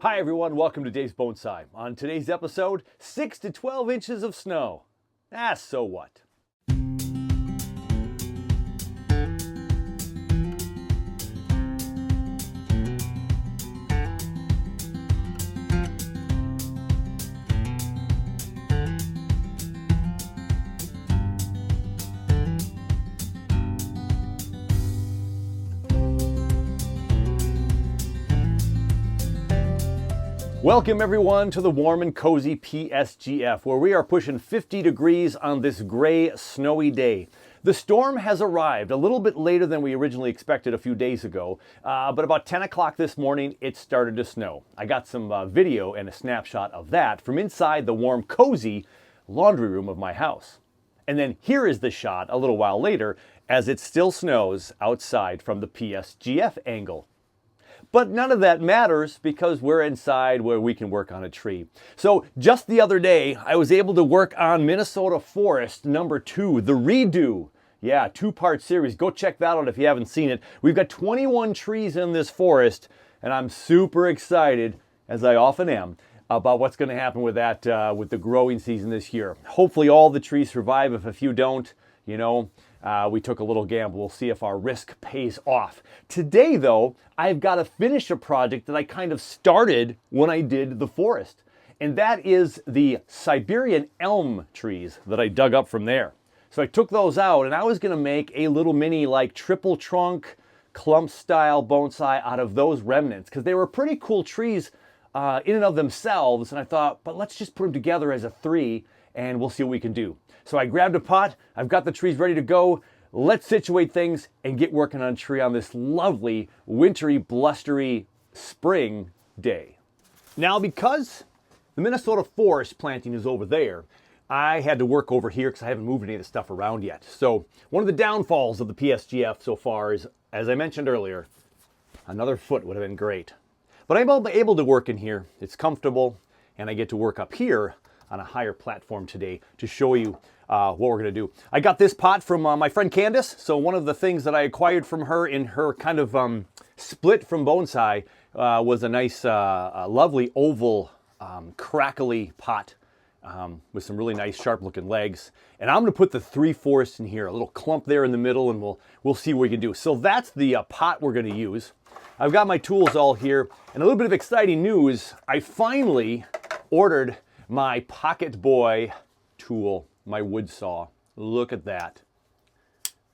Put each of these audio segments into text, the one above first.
Hi everyone, welcome to Dave's Bonsai. On today's episode, 6 to 12 inches of snow. So what? Welcome everyone to the warm and cozy PSGF, where we are pushing 50 degrees on this gray, snowy day. The storm has arrived a little bit later than we originally expected a few days ago, but about 10 o'clock this morning, it started to snow. I got some video and a snapshot of that from inside the warm, cozy laundry room of my house. And then here is the shot a little while later as it still snows outside from the PSGF angle. But none of that matters because we're inside where we can work on a tree. So just the other day, I was able to work on Minnesota Forest number 2, the redo. Yeah, 2-part series. Go check that out if you haven't seen it. We've got 21 trees in this forest, and I'm super excited, as I often am, about what's going to happen with that, with the growing season this year. Hopefully all the trees survive. If a few don't, you know, we took a little gamble. We'll see if our risk pays off. Today, though, I've got to finish a project that I kind of started when I did the forest. And that is the Siberian Elm trees that I dug up from there. So I took those out, and I was going to make a little mini, like, triple trunk, clump-style bonsai out of those remnants, because they were pretty cool trees in and of themselves. And I thought, but let's just put them together as a 3, and we'll see what we can do. So I grabbed a pot, I've got the trees ready to go. Let's situate things and get working on a tree on this lovely, wintry, blustery spring day. Now, because the Minnesota Forest planting is over there, I had to work over here because I haven't moved any of the stuff around yet. So one of the downfalls of the PSGF so far is, as I mentioned earlier, another foot would have been great. But I'm able to work in here. It's comfortable, and I get to work up here on a higher platform today to show you what we're going to do. I got this pot from my friend Candace. So one of the things that I acquired from her in her kind of split from bonsai was a nice, lovely oval, crackly pot with some really nice sharp looking legs. And I'm going to put the 3 forests in here, a little clump there in the middle, and we'll see what we can do. So that's the pot we're going to use. I've got my tools all here, and a little bit of exciting news. I finally ordered my Pocket Boy tool, my wood saw. Look at that.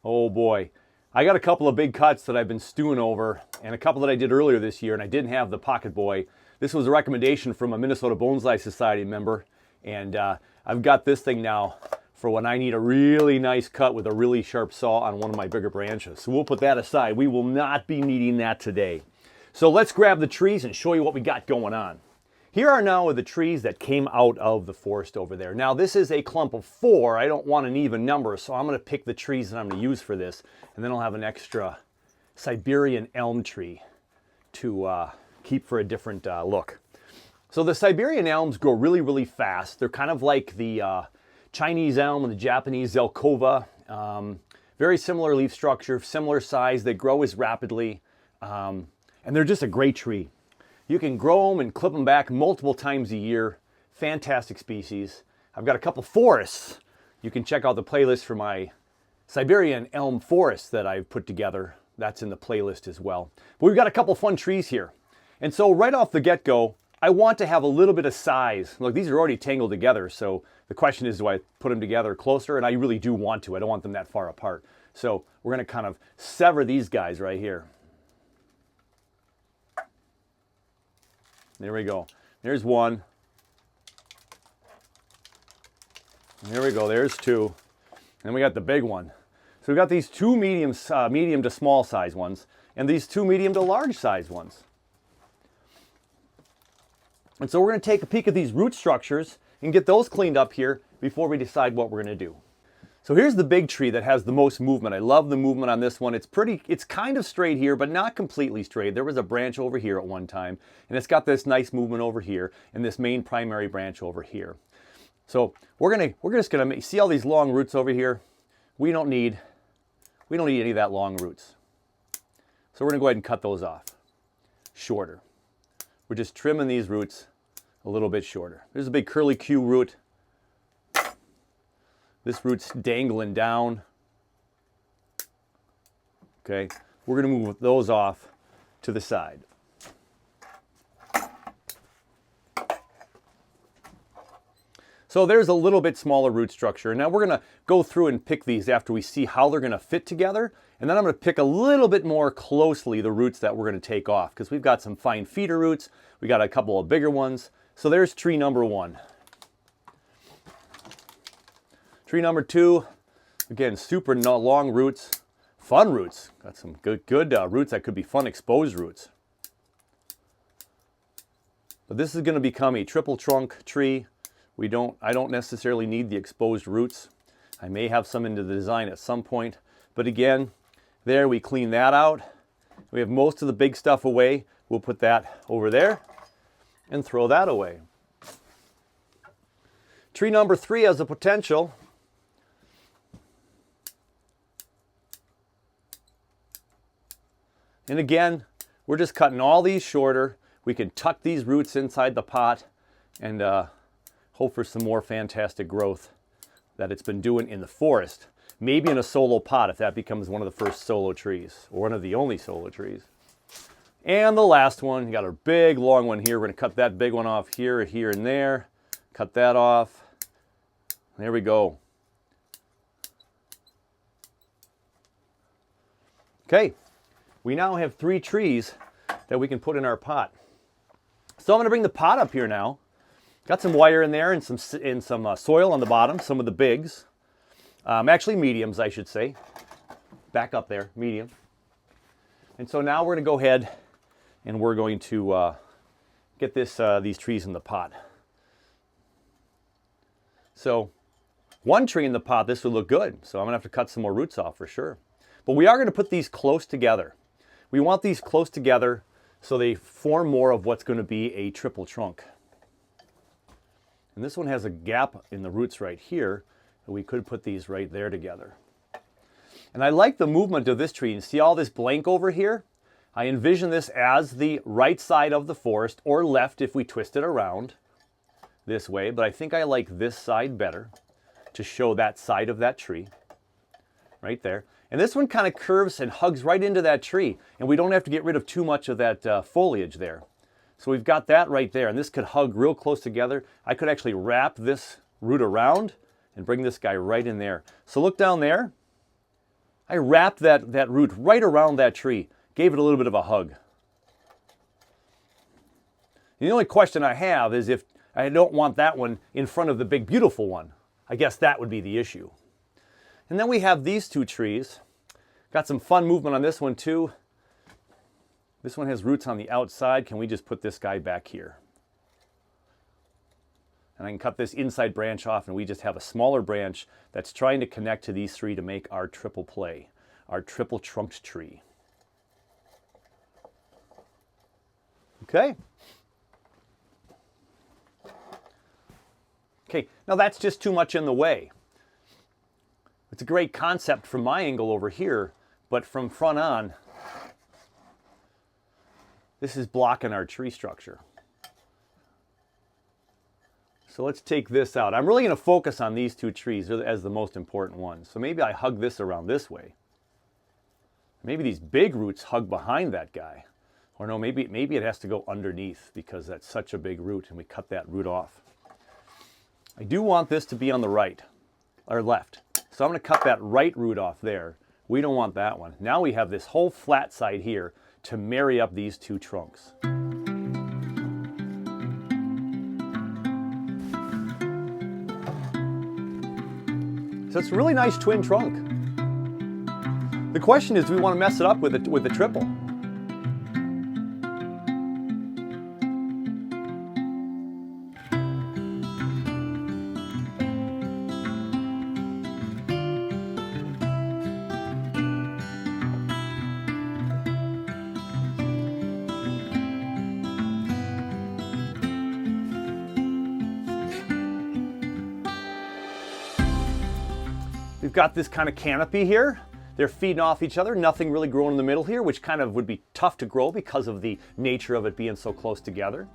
Oh boy. I got a couple of big cuts that I've been stewing over, and a couple that I did earlier this year, and I didn't have the Pocket Boy. This was a recommendation from a Minnesota Bonsai Society member, and I've got this thing now for when I need a really nice cut with a really sharp saw on one of my bigger branches. So we'll put that aside. We will not be needing that today. So let's grab the trees and show you what we got going on. Here are now the trees that came out of the forest over there. Now this is a clump of 4. I don't want an even number, so I'm going to pick the trees that I'm going to use for this, and then I'll have an extra Siberian elm tree to keep for a different look. So the Siberian elms grow really, really fast. They're kind of like the Chinese elm and the Japanese zelkova. Very similar leaf structure, similar size. They grow as rapidly, and they're just a great tree. You can grow them and clip them back multiple times a year. Fantastic species. I've got a couple forests. You can check out the playlist for my Siberian elm forest that I've put together. That's in the playlist as well. But we've got a couple fun trees here. And so right off the get-go, I want to have a little bit of size. Look, these are already tangled together, so the question is, do I put them together closer? And I really do want to. I don't want them that far apart. So we're going to kind of sever these guys right here. There we go. There's one. And here we go. There's 2. And we got the big one. So we've got these 2 medium to small size ones, and these 2 medium to large size ones. And so we're going to take a peek at these root structures and get those cleaned up here before we decide what we're going to do. So here's the big tree that has the most movement. I love the movement on this one. It's kind of straight here, but not completely straight. There was a branch over here at one time, and it's got this nice movement over here, and this main primary branch over here. So we're just gonna see all these long roots over here. We don't need any of that long roots. So we're gonna go ahead and cut those off. Shorter. we're just trimming these roots a little bit shorter. There's a big curly Q root. This root's dangling down. Okay, we're going to move those off to the side. So there's a little bit smaller root structure. Now we're going to go through and pick these after we see how they're going to fit together. And then I'm going to pick a little bit more closely the roots that we're going to take off, because we've got some fine feeder roots. We got a couple of bigger ones. So there's tree number 1. Tree number 2, again, super long roots, fun roots. Got some good roots that could be fun exposed roots. But this is going to become a triple trunk tree. I don't necessarily need the exposed roots. I may have some into the design at some point. But again, there we clean that out. We have most of the big stuff away. We'll put that over there and throw that away. Tree number 3 has the potential. And again, we're just cutting all these shorter. We can tuck these roots inside the pot and hope for some more fantastic growth that it's been doing in the forest. Maybe in a solo pot if that becomes one of the first solo trees, or one of the only solo trees. And the last one, you got a big long one here. We're going to cut that big one off here, here, and there. Cut that off. There we go. Okay, we now have 3 trees that we can put in our pot. So I'm going to bring the pot up here now. Got some wire in there and some soil on the bottom, some of the bigs. Actually mediums, I should say. Back up there, medium. And so now we're going to go ahead and we're going to get these trees in the pot. So 1 tree in the pot, this would look good. So I'm going to have to cut some more roots off for sure. But we are going to put these close together. We want these close together so they form more of what's going to be a triple trunk. And this one has a gap in the roots right here, and we could put these right there together. And I like the movement of this tree. You see all this blank over here? I envision this as the right side of the forest, or left if we twist it around this way, but I think I like this side better to show that side of that tree, right there. And this one kind of curves and hugs right into that tree, and we don't have to get rid of too much of that foliage there. So we've got that right there, and this could hug real close together. I could actually wrap this root around and bring this guy right in there. So look down there. I wrapped that root right around that tree, gave it a little bit of a hug. The only question I have is if I don't want that one in front of the big beautiful one. I guess that would be the issue. And then we have these 2 trees. Got some fun movement on this one too. This one has roots on the outside. Can we just put this guy back here? And I can cut this inside branch off, and we just have a smaller branch that's trying to connect to these 3 to make our triple play, our triple trunked tree. Okay. Okay, now that's just too much in the way. It's a great concept from my angle over here, but from front on, this is blocking our tree structure. So let's take this out. I'm really going to focus on these 2 trees as the most important ones. So maybe I hug this around this way. Maybe these big roots hug behind that guy. Or no, maybe it has to go underneath because that's such a big root, and we cut that root off. I do want this to be on the right, or left. So I'm going to cut that right root off there. We don't want that one. Now we have this whole flat side here to marry up these 2 trunks. So it's a really nice twin trunk. The question is, do we want to mess it up with the triple? We've got this kind of canopy here They're feeding off each other, nothing really growing in the middle here, which kind of would be tough to grow because of the nature of it being so close together.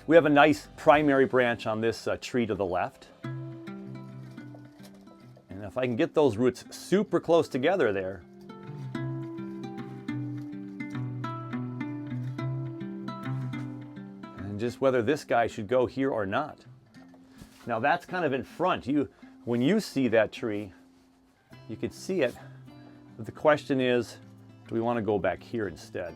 We have a nice primary branch on this tree to the left. And if I can get those roots super close together there, and just whether this guy should go here or not. Now that's kind of in front. When you see that tree, you can see it. But the question is, do we want to go back here instead?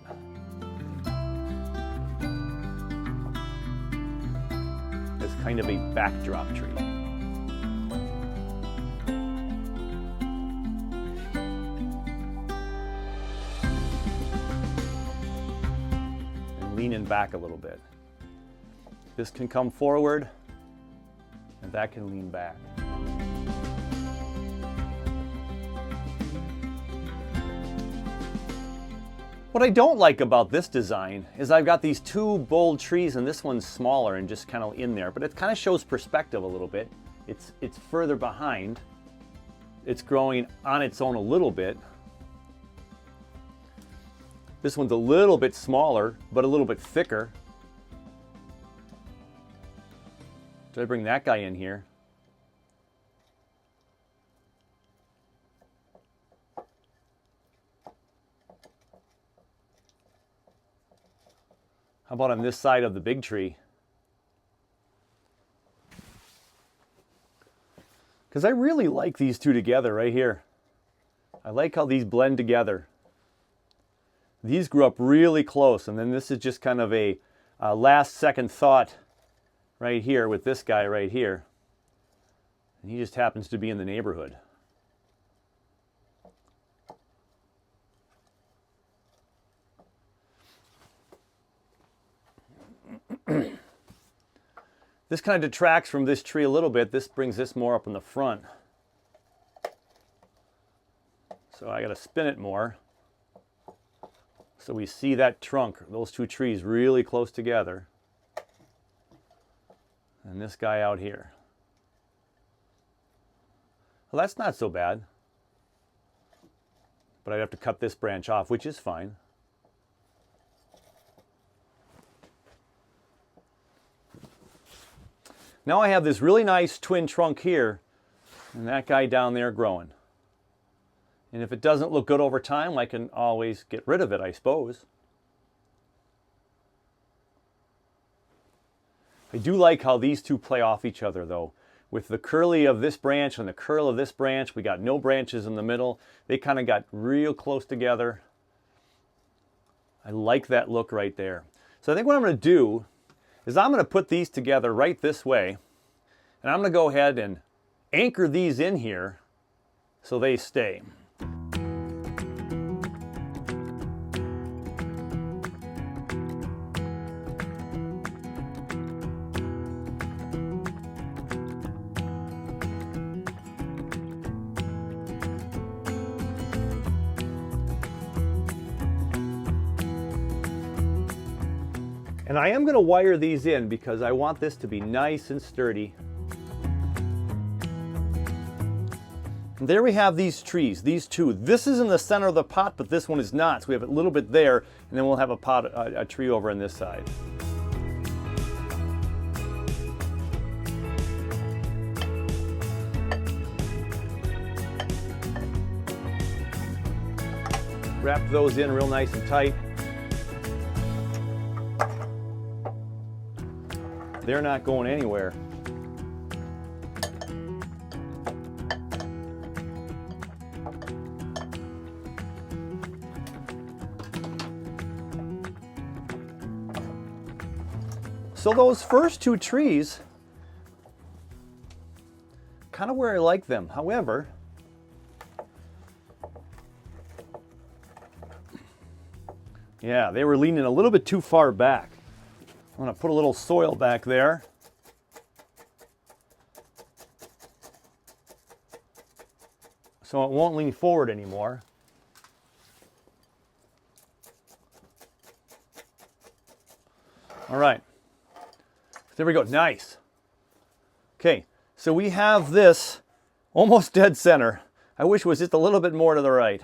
It's kind of a backdrop tree. And leaning back a little bit. This can come forward, and that can lean back. What I don't like about this design is I've got these two bold trees and this one's smaller and just kind of in there, but it kind of shows perspective a little bit. It's further behind. It's growing on its own a little bit. This one's a little bit smaller, but a little bit thicker. Did I bring that guy in here? How about on this side of the big tree? Because I really like these two together right here. I like how these blend together. These grew up really close, and then this is just kind of a last second thought right here with this guy right here. And he just happens to be in the neighborhood. This kind of detracts from this tree a little bit. This brings this more up in the front. So I got to spin it more. So we see that trunk, those two trees really close together. And this guy out here. Well, that's not so bad. But I'd have to cut this branch off, which is fine. Now I have this really nice twin trunk here, and that guy down there growing. And if it doesn't look good over time, I can always get rid of it, I suppose. I do like how these two play off each other, though. With the curly of this branch and the curl of this branch, we got no branches in the middle. They kind of got real close together. I like that look right there. So I think what I'm going to do is I'm going to put these together right this way, and I'm going to go ahead and anchor these in here so they stay. And I am going to wire these in because I want this to be nice and sturdy. And there we have these trees, these two. This is in the center of the pot, but this one is not. So we have a little bit there, and then we'll have a tree over on this side. Wrap those in real nice and tight. They're not going anywhere. So those first two trees, kind of where I like them. However, yeah, they were leaning a little bit too far back. I'm going to put a little soil back there. So it won't lean forward anymore. All right. There we go. Nice. Okay, so we have this almost dead center. I wish it was just a little bit more to the right.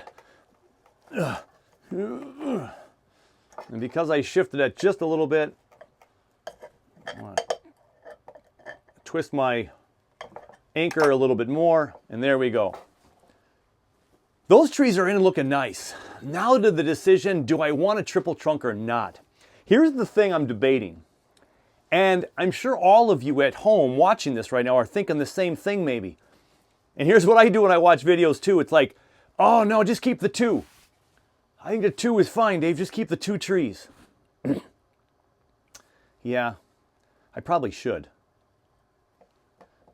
And because I shifted it just a little bit, I want to twist my anchor a little bit more, and there we go. Those trees are in looking nice. Now to the decision, do I want a triple trunk or not? Here's the thing I'm debating. And I'm sure all of you at home watching this right now are thinking the same thing maybe. And here's what I do when I watch videos too. It's like, oh no, just keep the two. I think the two is fine, Dave. Just keep the two trees. Yeah, I probably should.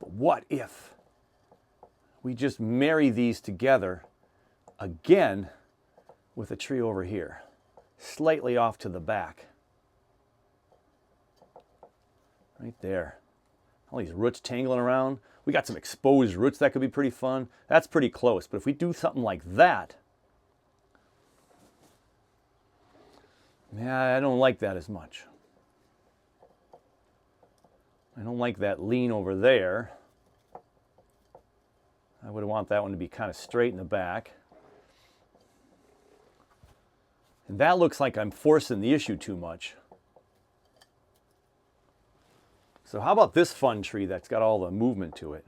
But what if we just marry these together again with a tree over here, slightly off to the back? Right there. All these roots tangling around. We got some exposed roots that could be pretty fun. That's pretty close. But if we do something like that, yeah, I don't like that as much. I don't like that lean over there. I would want that one to be kind of straight in the back. And that looks like I'm forcing the issue too much. So how about this fun tree that's got all the movement to it?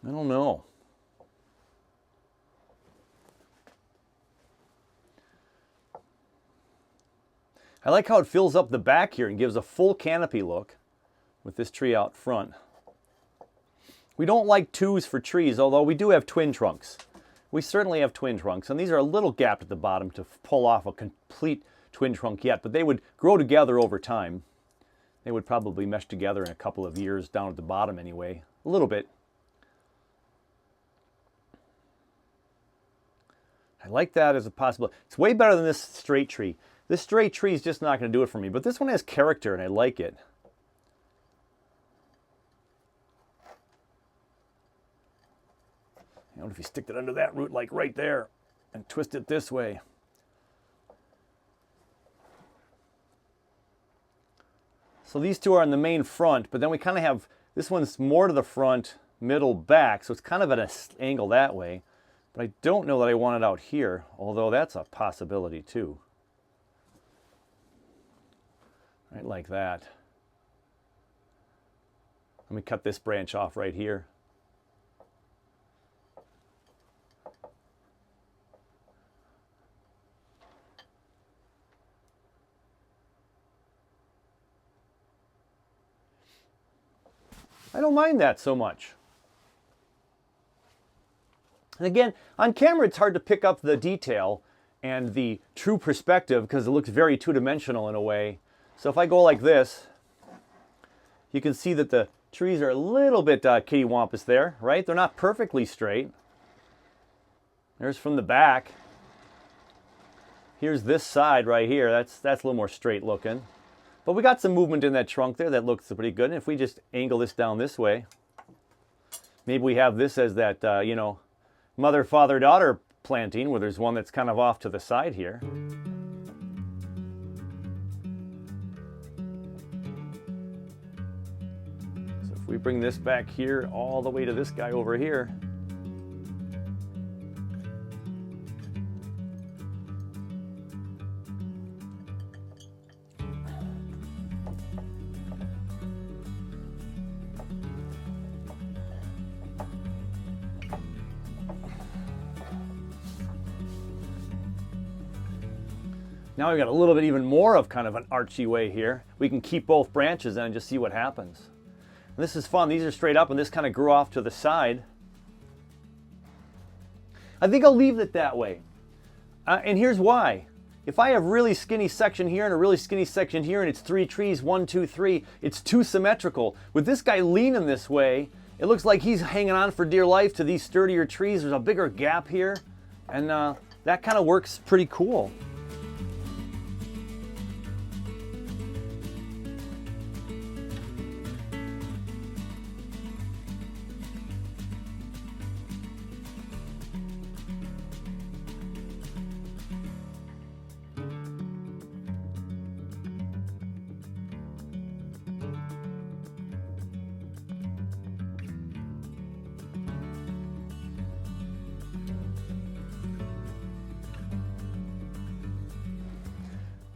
I don't know. I like how it fills up the back here and gives a full canopy look with this tree out front. We don't like twos for trees, although we do have twin trunks. We certainly have twin trunks, and these are a little gapped at the bottom to pull off a complete twin trunk yet, but they would grow together over time. They would probably mesh together in a couple of years down at the bottom anyway, a little bit. I like that as a possibility. It's way better than this straight tree. This straight tree is just not going to do it for me, but this one has character and I like it. You know, if you stick it under that root like right there and twist it this way. So these two are in the main front, but then we kind of have, this one's more to the front, middle, back, so it's kind of at an angle that way. But I don't know that I want it out here, although that's a possibility too. Right like that. Let me cut this branch off right here. I don't mind that so much. And again, on camera it's hard to pick up the detail and the true perspective because it looks very two-dimensional in a way. So if I go like this, you can see that the trees are a little bit kittywampus there, right? They're not perfectly straight. There's from the back. Here's this side right here. That's a little more straight looking. But we got some movement in that trunk there that looks pretty good. And if we just angle this down this way, maybe we have this as that, you know, mother, father, daughter planting where there's one that's kind of off to the side here. So if we bring this back here all the way to this guy over here, now we've got a little bit even more of kind of an archy way here. We can keep both branches in and just see what happens. And this is fun. These are straight up and this kind of grew off to the side. I think I'll leave it that way. And here's why. If I have really skinny section here and a really skinny section here and it's three trees, 1, 2, 3, it's too symmetrical. With this guy leaning this way, it looks like he's hanging on for dear life to these sturdier trees. There's a bigger gap here. And that kind of works pretty cool.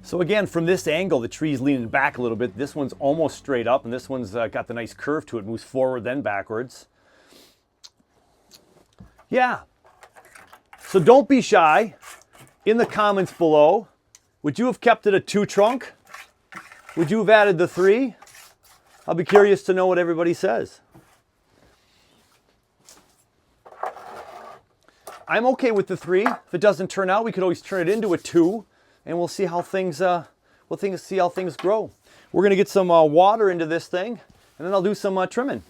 So again, from this angle, the tree's leaning back a little bit. This one's almost straight up, and this one's got the nice curve to it. Moves forward, then backwards. Yeah. So don't be shy. In the comments below, would you have kept it a 2 trunk? Would you have added the 3? I'll be curious to know what everybody says. I'm okay with the 3. If it doesn't turn out, we could always turn it into a 2. And we'll see how things grow. We're gonna get some water into this thing, and then I'll do some trimming.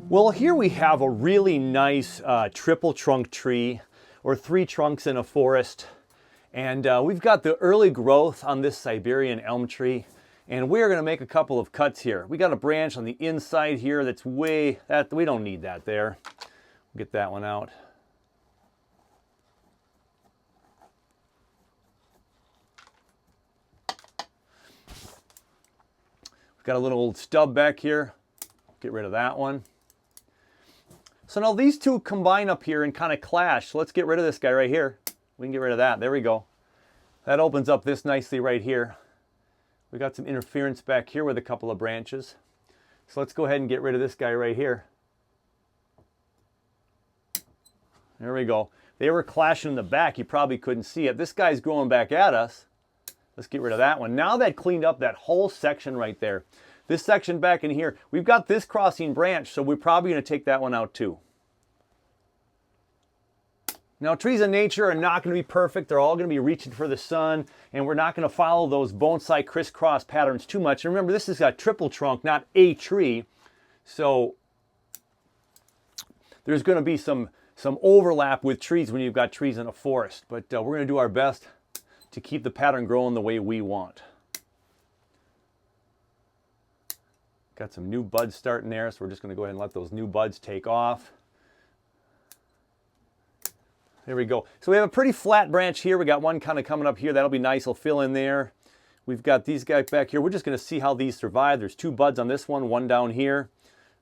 Well, here we have a really nice triple trunk tree, or 3 trunks in a forest. And we've got the early growth on this Siberian elm tree. And we're going to make a couple of cuts here. We got a branch on the inside here that's we don't need that there. We'll get that one out. We've got a little old stub back here. Get rid of that one. So now these two combine up here and kind of clash. So let's get rid of this guy right here. We can get rid of that. There we go. That opens up this nicely right here. We got some interference back here with a couple of branches. So let's go ahead and get rid of this guy right here. There we go. They were clashing in the back. You probably couldn't see it. This guy's growing back at us. Let's get rid of that one. Now that cleaned up that whole section right there. This section back in here, we've got this crossing branch, so we're probably going to take that one out too. Now, trees in nature are not going to be perfect. They're all going to be reaching for the sun, and we're not going to follow those bonsai crisscross patterns too much. And remember, this is a triple trunk, not a tree. So there's going to be some overlap with trees when you've got trees in a forest. But we're going to do our best to keep the pattern growing the way we want. Got some new buds starting there, so we're just going to go ahead and let those new buds take off. There we go. So we have a pretty flat branch here. We got one kind of coming up here. That'll be nice. It'll fill in there. We've got these guys back here. We're just going to see how these survive. There's 2 buds on this one, one down here.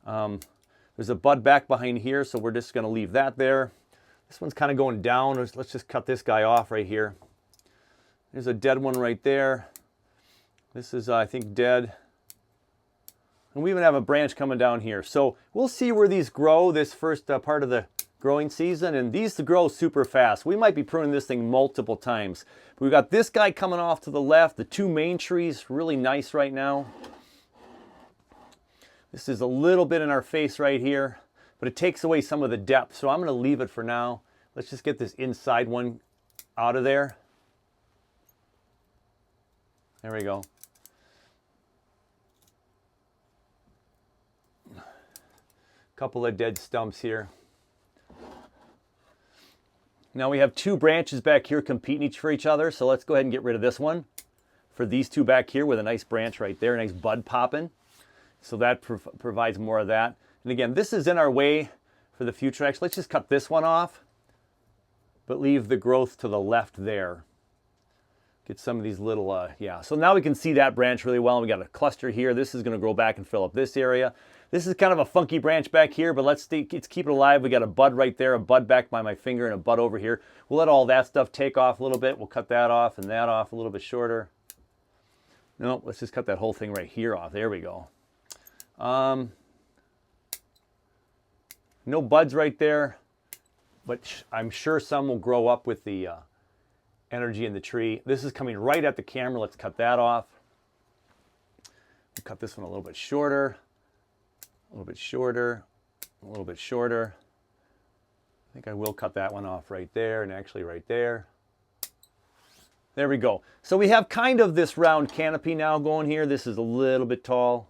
There's a bud back behind here, so we're just going to leave that there. This one's kind of going down. Let's just cut this guy off right here. There's a dead one right there. This is, I think, dead. And we even have a branch coming down here. So we'll see where these grow this first part of the growing season, and these grow super fast. We might be pruning this thing multiple times. But we've got this guy coming off to the left. The 2 main trees, really nice right now. This is a little bit in our face right here, but it takes away some of the depth. So I'm going to leave it for now. Let's just get this inside one out of there. There we go. Couple of dead stumps here. Now we have 2 branches back here competing for each other, so let's go ahead and get rid of this one for these 2 back here with a nice branch right there, a nice bud popping. So that provides more of that. And again, this is in our way for the future. Actually, let's just cut this one off, but leave the growth to the left there. Get some of these little, yeah. So now we can see that branch really well. We got a cluster here. This is going to grow back and fill up this area. This is kind of a funky branch back here, but let's keep it alive. We got a bud right there, a bud back by my finger, and a bud over here. We'll let all that stuff take off a little bit. We'll cut that off and that off a little bit shorter. No, let's just cut that whole thing right here off. There we go. No buds right there, but I'm sure some will grow up with the energy in the tree. This is coming right at the camera. Let's cut that off. We'll cut this one a little bit shorter. A little bit shorter, a little bit shorter. I think I will cut that one off right there, and actually right there. There we go. So we have kind of this round canopy now going here. This is a little bit tall.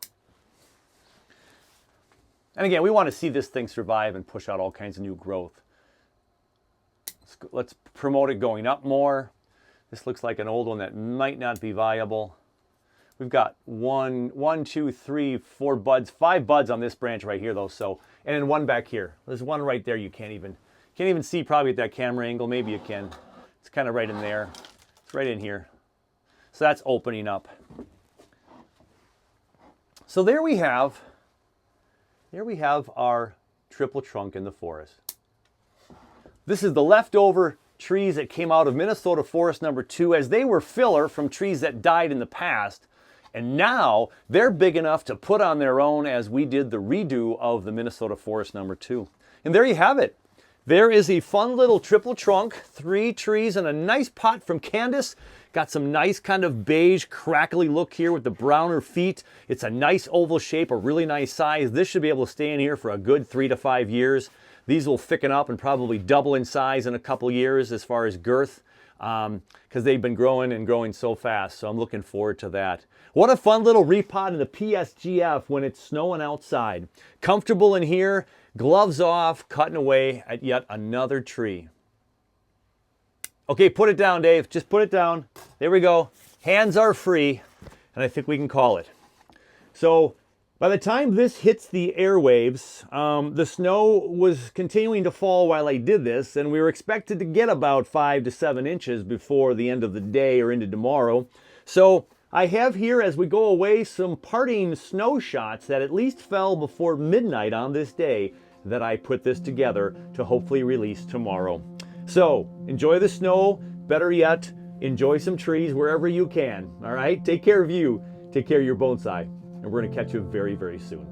And again, we want to see this thing survive and push out all kinds of new growth. Let's promote it going up more. This looks like an old one that might not be viable. We've got 1, 2, 3, 4 buds, 5 buds on this branch right here though. So, and then one back here. There's one right there you can't even see probably at that camera angle. Maybe you can. It's kind of right in there. It's right in here. So that's opening up. So there we have our triple trunk in the forest. This is the leftover trees that came out of Minnesota Forest number 2, as they were filler from trees that died in the past. And now they're big enough to put on their own as we did the redo of the Minnesota Forest number 2. And there you have it. There is a fun little triple trunk, 3 trees and a nice pot from Candace. Got some nice kind of beige crackly look here with the browner feet. It's a nice oval shape, a really nice size. This should be able to stay in here for a good 3 to 5 years. These will thicken up and probably double in size in a couple years as far as girth, because they've been growing and growing so fast. So I'm looking forward to that. What a fun little repot in the PSGF when it's snowing outside. Comfortable in here, gloves off, cutting away at yet another tree. Okay, put it down, Dave. Just put it down. There we go. Hands are free, and I think we can call it. So by the time this hits the airwaves, the snow was continuing to fall while I did this, and we were expected to get about 5 to 7 inches before the end of the day or into tomorrow. So I have here, as we go away, some parting snow shots that at least fell before midnight on this day that I put this together to hopefully release tomorrow. So enjoy the snow. Better yet, enjoy some trees wherever you can. All right? Take care of you. Take care of your bonsai. And we're going to catch you very, very soon.